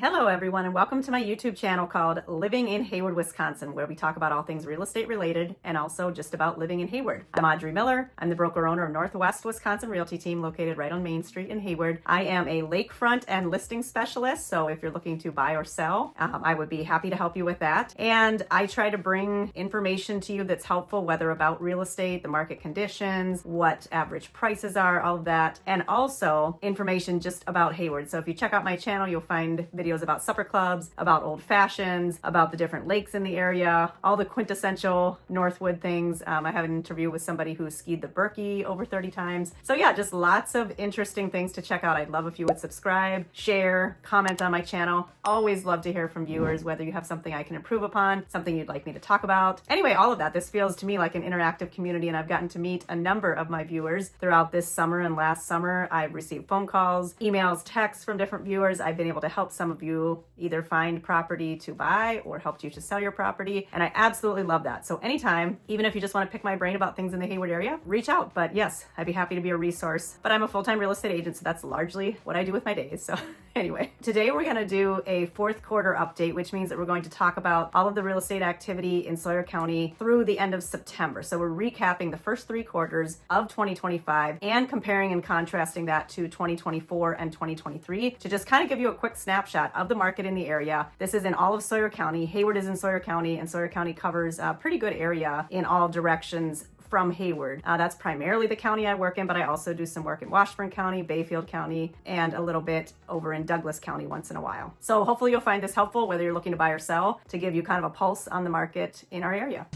Hello everyone and welcome to my YouTube channel called Living in Hayward, Wisconsin, where we talk about all things real estate related and also just about living in Hayward. I'm Audrey Miller. I'm the broker owner of Northwest Wisconsin Realty Team located right on Main Street in Hayward. I am a lakefront and listing specialist, so if you're looking to buy or sell, I would be happy to help you with that. And I try to bring information to you that's helpful, whether about real estate, the market conditions, what average prices are, all of that, and also information just about Hayward. So if you check out my channel, you'll find videos about supper clubs, about old fashions, about the different lakes in the area, all the quintessential Northwood things. I have an interview with somebody who skied the Berkey over 30 times. So yeah, just lots of interesting things to check out. I'd love if you would subscribe, share, comment on my channel. Always love to hear from viewers, whether you have something I can improve upon, something you'd like me to talk about. Anyway, all of that. This feels to me like an interactive community, and I've gotten to meet a number of my viewers throughout this summer and last summer. I've received phone calls, emails, texts from different viewers. I've been able to help some of you either find property to buy or helped you to sell your property, and I absolutely love that. So anytime, even if you just want to pick my brain about things in the Hayward area, reach out. But yes, I'd be happy to be a resource. But I'm a full-time real estate agent, so that's largely what I do with my days. So anyway, today we're going to do a fourth quarter update, which means that we're going to talk about all of the real estate activity in Sawyer County through the end of September. So we're recapping the first three quarters of 2025 and comparing and contrasting that to 2024 and 2023 to just kind of give you a quick snapshot of the market in the area. This is in all of Sawyer County. Hayward is in Sawyer County, and Sawyer County covers a pretty good area in all directions from Hayward. That's primarily the county I work in, but I also do some work in Washburn County, Bayfield County, and a little bit over in Douglas County once in a while. So hopefully you'll find this helpful, whether you're looking to buy or sell, to give you kind of a pulse on the market in our area.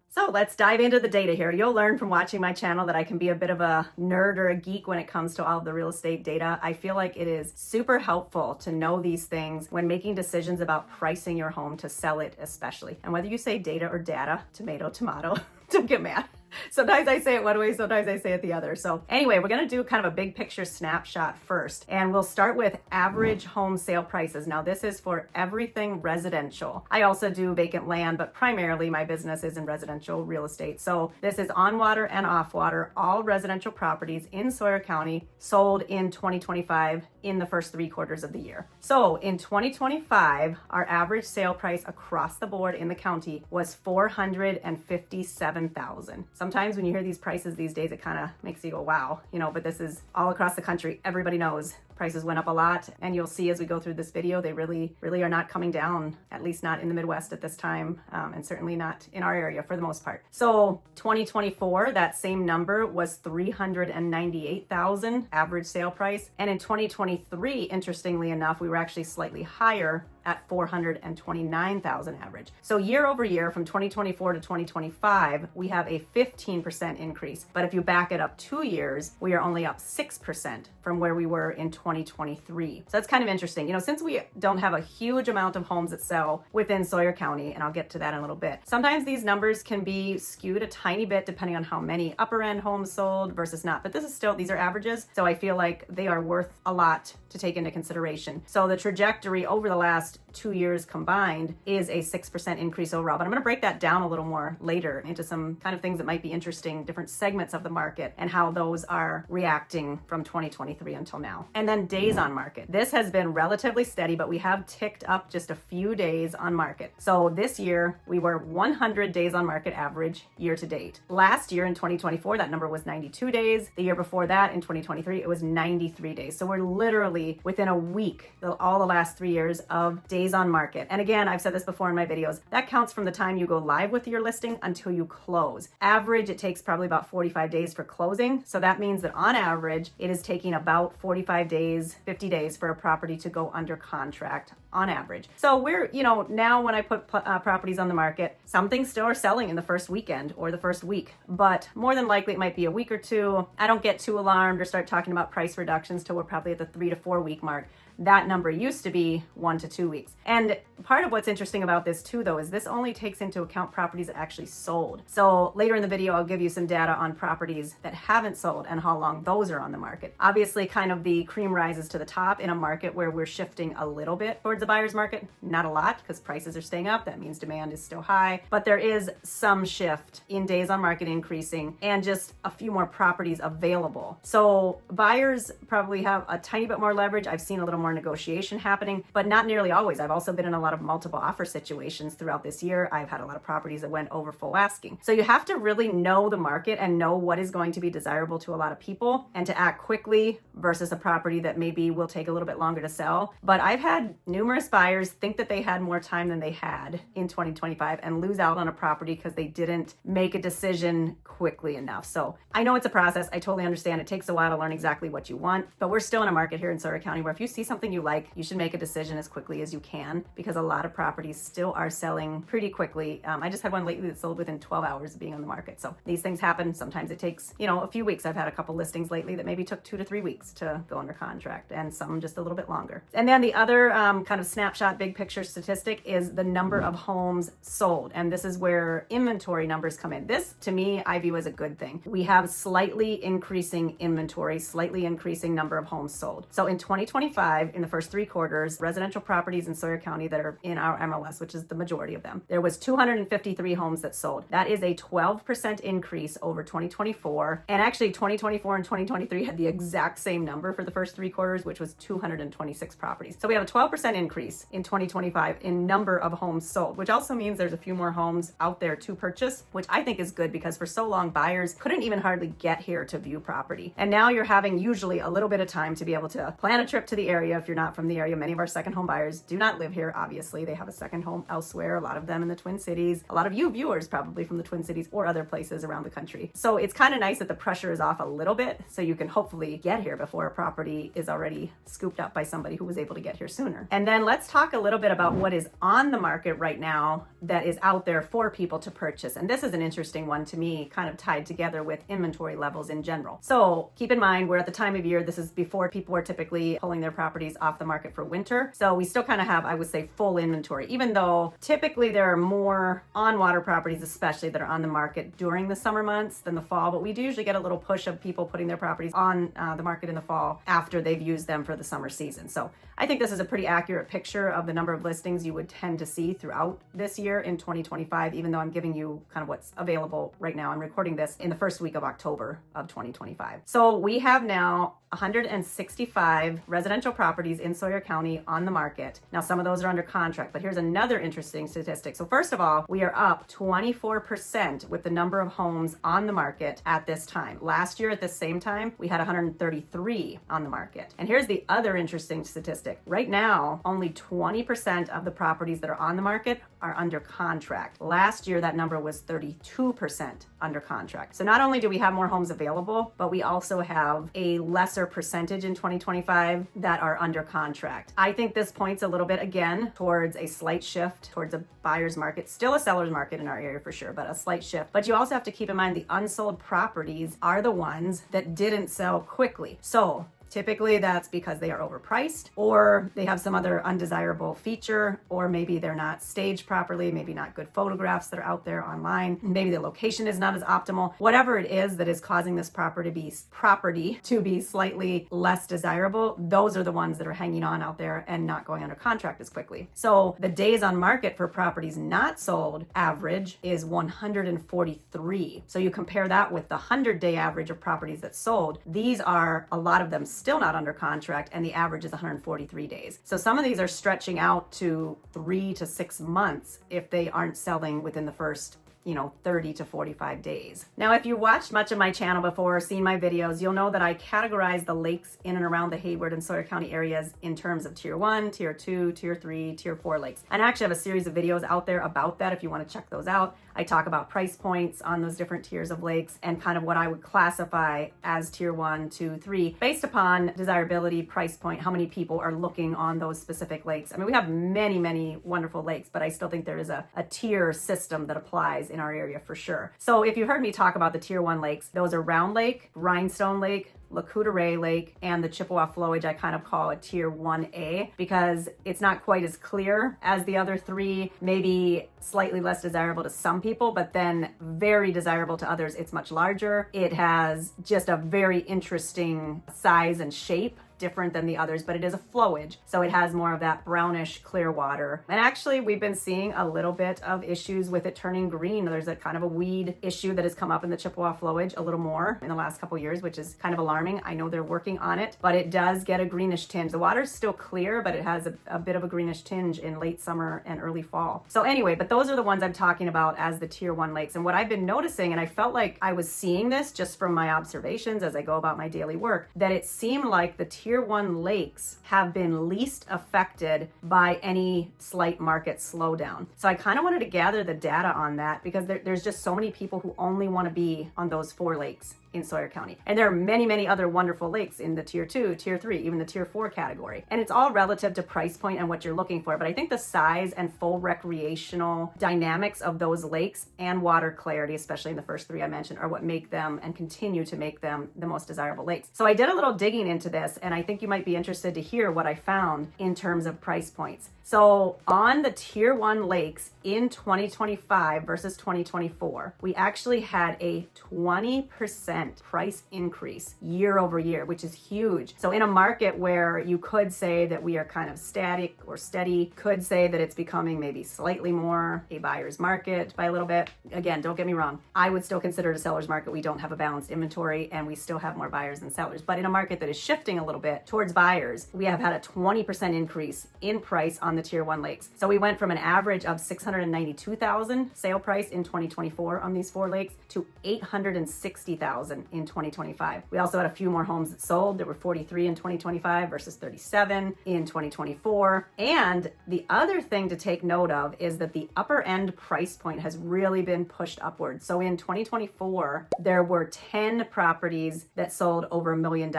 So let's dive into the data here. You'll learn from watching my channel that I can be a bit of a nerd or a geek when it comes to all of the real estate data. I feel like it is super helpful to know these things when making decisions about pricing your home to sell it especially. And whether you say data or data, tomato, tomato, don't get mad. Sometimes I say it one way, sometimes I say it the other. So anyway, we're going to do kind of a big picture snapshot first. And we'll start with average home sale prices. Now this is for everything residential. I also do vacant land, but primarily my business is in residential real estate. So this is on water and off water, all residential properties in Sawyer County sold in 2025 in the first three quarters of the year. So in 2025, our average sale price across the board in the county was $457,000. Sometimes when you hear these prices these days, it kind of makes you go, wow, but this is all across the country. Everybody knows prices went up a lot, and you'll see as we go through this video, they really are not coming down, at least not in the Midwest at this time, and certainly not in our area for the most part. So 2024, that same number was $398,000 average sale price. And in 2023, interestingly enough, we were actually slightly higher at $429,000 average. So year over year from 2024 to 2025, we have a 15% increase. But if you back it up 2 years, we are only up 6% from where we were in 2023. So that's kind of interesting. Since we don't have a huge amount of homes that sell within Sawyer County, and I'll get to that in a little bit, sometimes these numbers can be skewed a tiny bit depending on how many upper end homes sold versus not. But these are averages. So I feel like they are worth a lot to take into consideration. So the trajectory over the last 2 years combined is a 6% increase overall. But I'm going to break that down a little more later into some kind of things that might be interesting, different segments of the market and how those are reacting from 2023 until now. And then days on market. This has been relatively steady, but we have ticked up just a few days on market. So this year we were 100 days on market average year to date. Last year in 2024, that number was 92 days. The year before that in 2023, it was 93 days. So we're literally within a week, all the last 3 years of days on market. And again, I've said this before in my videos, that counts from the time you go live with your listing until you close. Average, it takes probably about 45 days for closing. So that means that on average, it is taking about 45 days, 50 days for a property to go under contract on average. So we're, now when I put properties on the market, some things still are selling in the first weekend or the first week, but more than likely it might be a week or two. I don't get too alarmed or start talking about price reductions till we're probably at the 3 to 4 week mark. That number used to be 1 to 2 weeks. And part of what's interesting about this too, though, is this only takes into account properties that actually sold. So later in the video, I'll give you some data on properties that haven't sold and how long those are on the market. Obviously, kind of the cream rises to the top in a market where we're shifting a little bit towards the buyer's market. Not a lot, because prices are staying up. That means demand is still high, but there is some shift in days on market increasing and just a few more properties available. So buyers probably have a tiny bit more leverage. I've seen a little more negotiation happening, but not nearly always. I've also been in a lot of multiple offer situations throughout this year. I've had a lot of properties that went over full asking. So you have to really know the market and know what is going to be desirable to a lot of people and to act quickly versus a property that maybe will take a little bit longer to sell. But I've had numerous buyers think that they had more time than they had in 2025 and lose out on a property because they didn't make a decision quickly enough. So I know it's a process. I totally understand. It takes a while to learn exactly what you want, but we're still in a market here in Sawyer County where if you see something you like, you should make a decision as quickly as you can because a lot of properties still are selling pretty quickly. I just had one lately that sold within 12 hours of being on the market. So these things happen. Sometimes it takes, a few weeks. I've had a couple listings lately that maybe took 2 to 3 weeks to go under contract and some just a little bit longer. And then the other kind of snapshot big picture statistic is the number of homes sold. And this is where inventory numbers come in. This to me, I view as a good thing. We have slightly increasing inventory, slightly increasing number of homes sold. So in 2025, in the first 3 quarters, residential properties in Sawyer County that are in our MLS, which is the majority of them, there was 253 homes that sold. That is a 12% increase over 2024. And actually 2024 and 2023 had the exact same number for the first 3 quarters, which was 226 properties. So we have a 12% increase in 2025 in number of homes sold, which also means there's a few more homes out there to purchase, which I think is good because for so long buyers couldn't even hardly get here to view property. And now you're having usually a little bit of time to be able to plan a trip to the area if you're not from the area. Many of our second home buyers do not live here. Obviously, they have a second home elsewhere, a lot of them in the Twin Cities, a lot of you viewers probably from the Twin Cities or other places around the country. So it's kind of nice that the pressure is off a little bit so you can hopefully get here before a property is already scooped up by somebody who was able to get here sooner. And then let's talk a little bit about what is on the market right now that is out there for people to purchase. And this is an interesting one to me, kind of tied together with inventory levels in general. So keep in mind, we're at the time of year, this is before people are typically pulling their properties off the market for winter. So we still kind of have, I would say, full inventory, even though typically there are more on-water properties, especially that are on the market during the summer months than the fall. But we do usually get a little push of people putting their properties on the market in the fall after they've used them for the summer season. So I think this is a pretty accurate picture of the number of listings you would tend to see throughout this year in 2025, even though I'm giving you kind of what's available right now. I'm recording this in the first week of October of 2025. So we have now 165 residential properties in Sawyer County on the market. Now, some of those are under contract, but here's another interesting statistic. So first of all, we are up 24% with the number of homes on the market at this time. Last year at the same time, we had 133 on the market. And here's the other interesting statistic. Right now, only 20% of the properties that are on the market are under contract. Last year, that number was 32% under contract. So not only do we have more homes available, but we also have a lesser percentage in 2025 that are under contract. I think this points a little bit again towards a slight shift towards a buyer's market, still a seller's market in our area for sure, but a slight shift. But you also have to keep in mind the unsold properties are the ones that didn't sell quickly. So typically that's because they are overpriced or they have some other undesirable feature, or maybe they're not staged properly, maybe not good photographs that are out there online, maybe the location is not as optimal. Whatever it is that is causing this property to be slightly less desirable, those are the ones that are hanging on out there and not going under contract as quickly. So the days on market for properties not sold average is 143. So you compare that with the 100-day average of properties that sold. These are a lot of them still not under contract, and the average is 143 days. So some of these are stretching out to 3 to 6 months if they aren't selling within the first 30 to 45 days. Now, if you watched much of my channel before or seen my videos, you'll know that I categorize the lakes in and around the Hayward and Sawyer County areas in terms of tier 1, tier 2, tier 3, tier 4 lakes. And I actually have a series of videos out there about that if you want to check those out. I talk about price points on those different tiers of lakes and kind of what I would classify as tier 1, 2, 3 based upon desirability, price point, how many people are looking on those specific lakes. I mean, we have many, many wonderful lakes, but I still think there is a tier system that applies in our area for sure. So if you heard me talk about the tier 1 lakes, those are Round Lake, Rhinestone Lake, Lac Courte Oreilles Lake and the Chippewa Flowage I kind of call a tier 1A because it's not quite as clear as the other three, maybe slightly less desirable to some people, but then very desirable to others. It's much larger. It has just a very interesting size and shape, different than the others, but it is a flowage, so it has more of that brownish clear water. And actually we've been seeing a little bit of issues with it turning green. There's a kind of a weed issue that has come up in the Chippewa Flowage a little more in the last couple years, which is kind of alarming. I know they're working on it, but it does get a greenish tinge. The water's still clear, but it has a bit of a greenish tinge in late summer and early fall. So anyway, but those are the ones I'm talking about as the tier 1 lakes. And what I've been noticing, and I felt like I was seeing this just from my observations as I go about my daily work, that it seemed like the tier 1 lakes have been least affected by any slight market slowdown. So I kind of wanted to gather the data on that because there's just so many people who only want to be on those 4 lakes in Sawyer County. And there are many, many other wonderful lakes in the tier 2, tier 3, even the tier 4 category. And it's all relative to price point and what you're looking for. But I think the size and full recreational dynamics of those lakes and water clarity, especially in the first 3 I mentioned, are what make them and continue to make them the most desirable lakes. So I did a little digging into this, and I think you might be interested to hear what I found in terms of price points. So on the tier 1 lakes in 2025 versus 2024, we actually had a 20% price increase year over year, which is huge. So in a market where you could say that we are kind of static or steady, could say that it's becoming maybe slightly more a buyer's market by a little bit. Again, don't get me wrong. I would still consider it a seller's market. We don't have a balanced inventory and we still have more buyers than sellers. But in a market that is shifting a little bit towards buyers, we have had a 20% increase in price on the tier 1 lakes. So we went from an average of $692,000 sale price in 2024 on these 4 lakes to $860,000 in 2025. We also had a few more homes that sold. There were 43 in 2025 versus 37 in 2024. And the other thing to take note of is that the upper end price point has really been pushed upward. So in 2024, there were 10 properties that sold over $1 million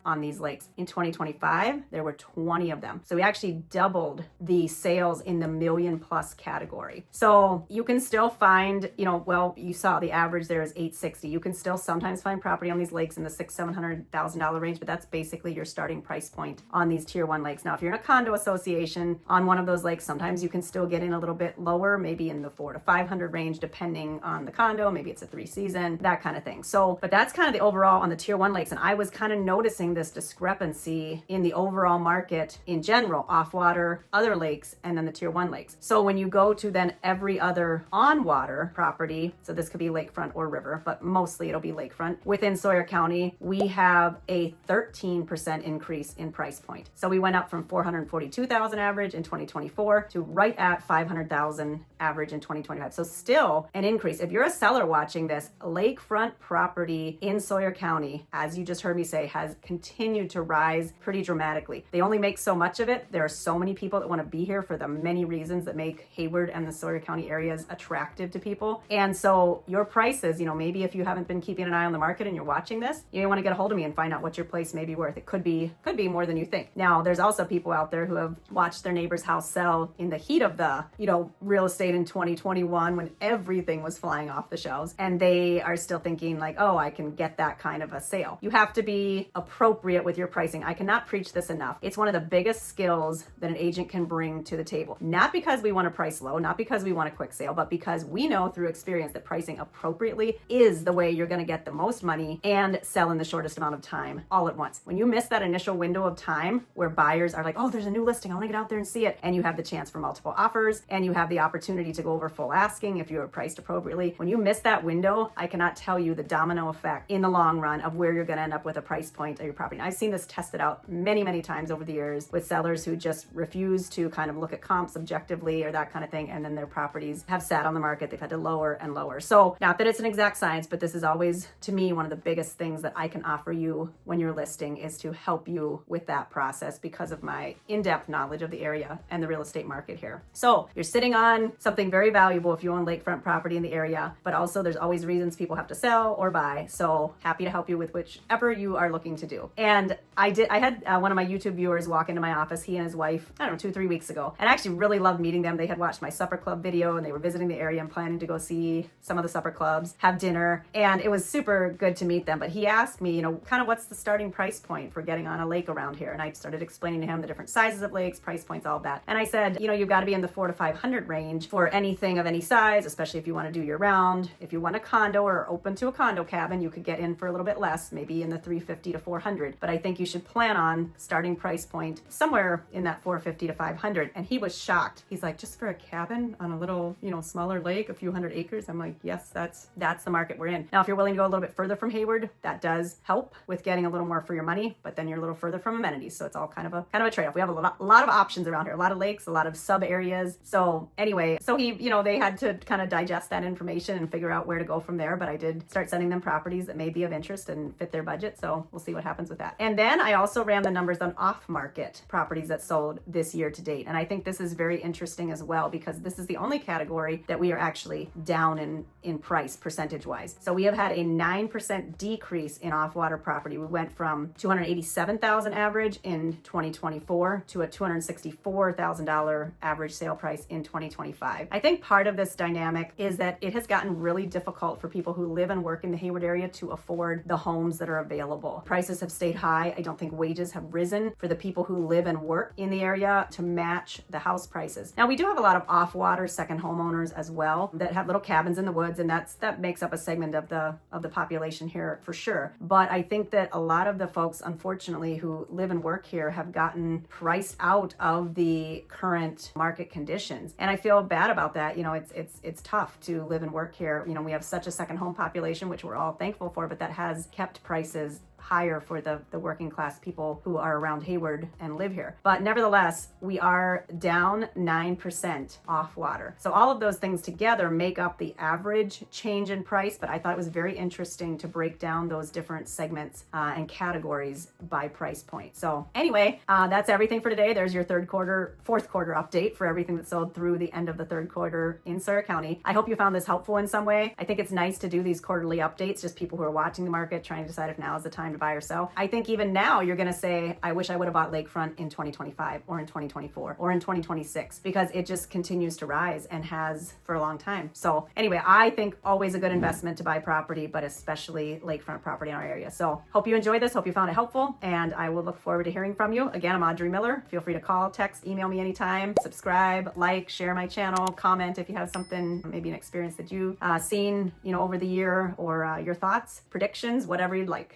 on these lakes. In 2025, there were 20 of them. So we actually doubled the sales in the $1 million+ category. So you can still find, you saw the average there is $860. You can still sometimes find property on these lakes in the $600,000-$700,000 range, but that's basically your starting price point on these tier 1 lakes. Now, if you're in a condo association on one of those lakes, sometimes you can still get in a little bit lower, maybe in the $400 to $500 range, depending on the condo. Maybe it's a 3-season, that kind of thing. So, but that's kind of the overall on the tier 1 lakes. And I was kind of noticing this discrepancy in the overall market in general, off water, other lakes, and then the tier 1 lakes. So when you go to then every other on water property, so this could be lakefront or river, but mostly it'll be lakefront, within Sawyer County, we have a 13% increase in price point. So we went up from $442,000 average in 2024 to right at $500,000 average in 2025. So still an increase. If you're a seller watching this, lakefront property in Sawyer County, as you just heard me say, has continued to rise pretty dramatically. They only make so much of it. There are so many people that want to be here for the many reasons that make Hayward and the Sawyer County areas attractive to people. And so your prices, maybe if you haven't been keeping an eye on the market and you're watching this, you want to get a hold of me and find out what your place may be worth. It could be more than you think. Now, there's also people out there who have watched their neighbor's house sell in the heat of the, real estate in 2021 when everything was flying off the shelves, and they are still thinking like, oh, I can get that kind of a sale. You have to be appropriate with your pricing. I cannot preach this enough. It's one of the biggest skills that an agent can bring to the table. Not because we want to price low, not because we want a quick sale, but because we know through experience that pricing appropriately is the way you're going to get the most money and sell in the shortest amount of time all at once. When you miss that initial window of time where buyers are like, oh, there's a new listing, I want to get out there and see it, and you have the chance for multiple offers and you have the opportunity to go over full asking if you are priced appropriately. When you miss that window, I cannot tell you the domino effect in the long run of where you're going to end up with a price point of your property. And I've seen this tested out many, many times over the years with sellers who just refuse to kind of look at comps objectively or that kind of thing, and then their properties have sat on the market. They've had to lower and lower. So not that it's an exact science, but this is always, to me, one of the biggest things that I can offer you when you're listing is to help you with that process because of my in-depth knowledge of the area and the real estate market here. So you're sitting on something very valuable if you own lakefront property in the area, but also there's always reasons people have to sell or buy. So happy to help you with whichever you are looking to do. And I had one of my YouTube viewers walk into my office, he and his wife, 2-3 weeks ago, and I actually really loved meeting them. They had watched my supper club video and they were visiting the area and planning to go see some of the supper clubs, have dinner, and it was super super good to meet them. But he asked me, kind of what's the starting price point for getting on a lake around here? And I started explaining to him the different sizes of lakes, price points, all of that. And I said, you've got to be in the 400 to 500 range for anything of any size, especially if you want to do year round. If you want a condo or open to a condo cabin, you could get in for a little bit less, maybe in the 350 to 400. But I think you should plan on starting price point somewhere in that 450 to 500. And he was shocked. He's like, just for a cabin on a little, smaller lake, a few hundred acres. I'm like, yes, that's the market we're in. Now, if you're willing to go a little bit further from Hayward, that does help with getting a little more for your money, but then you're a little further from amenities. So it's all kind of a trade-off. We have a lot of options around here, a lot of lakes, a lot of sub areas. So anyway, he, they had to kind of digest that information and figure out where to go from there. But I did start sending them properties that may be of interest and fit their budget. So we'll see what happens with that. And then I also ran the numbers on off-market properties that sold this year to date. And I think this is very interesting as well, because this is the only category that we are actually down in price percentage-wise. So we have had a 9% decrease in off-water property. We went from $287,000 average in 2024 to a $264,000 average sale price in 2025. I think part of this dynamic is that it has gotten really difficult for people who live and work in the Hayward area to afford the homes that are available. Prices have stayed high. I don't think wages have risen for the people who live and work in the area to match the house prices. Now, we do have a lot of off-water second homeowners as well that have little cabins in the woods, and that makes up a segment of the population here for sure. But I think that a lot of the folks, unfortunately, who live and work here have gotten priced out of the current market conditions. And I feel bad about that. It's tough to live and work here. We have such a second home population, which we're all thankful for, but that has kept prices higher for the working class people who are around Hayward and live here. But nevertheless, we are down 9% off water. So all of those things together make up the average change in price, but I thought it was very interesting to break down those different segments and categories by price point. So anyway, that's everything for today. There's your fourth quarter update for everything that sold through the end of the third quarter in Sawyer County. I hope you found this helpful in some way. I think it's nice to do these quarterly updates, just people who are watching the market, trying to decide if now is the time to buy or sell. I think even now you're going to say, I wish I would have bought Lakefront in 2025 or in 2024 or in 2026, because it just continues to rise and has for a long time. So anyway, I think always a good investment to buy property, but especially lakefront property in our area. So hope you enjoyed this. Hope you found it helpful, and I will look forward to hearing from you. Again, I'm Audrey Miller. Feel free to call, text, email me anytime. Subscribe, like, share my channel, comment if you have something, maybe an experience that you've seen, over the year, or your thoughts, predictions, whatever you'd like.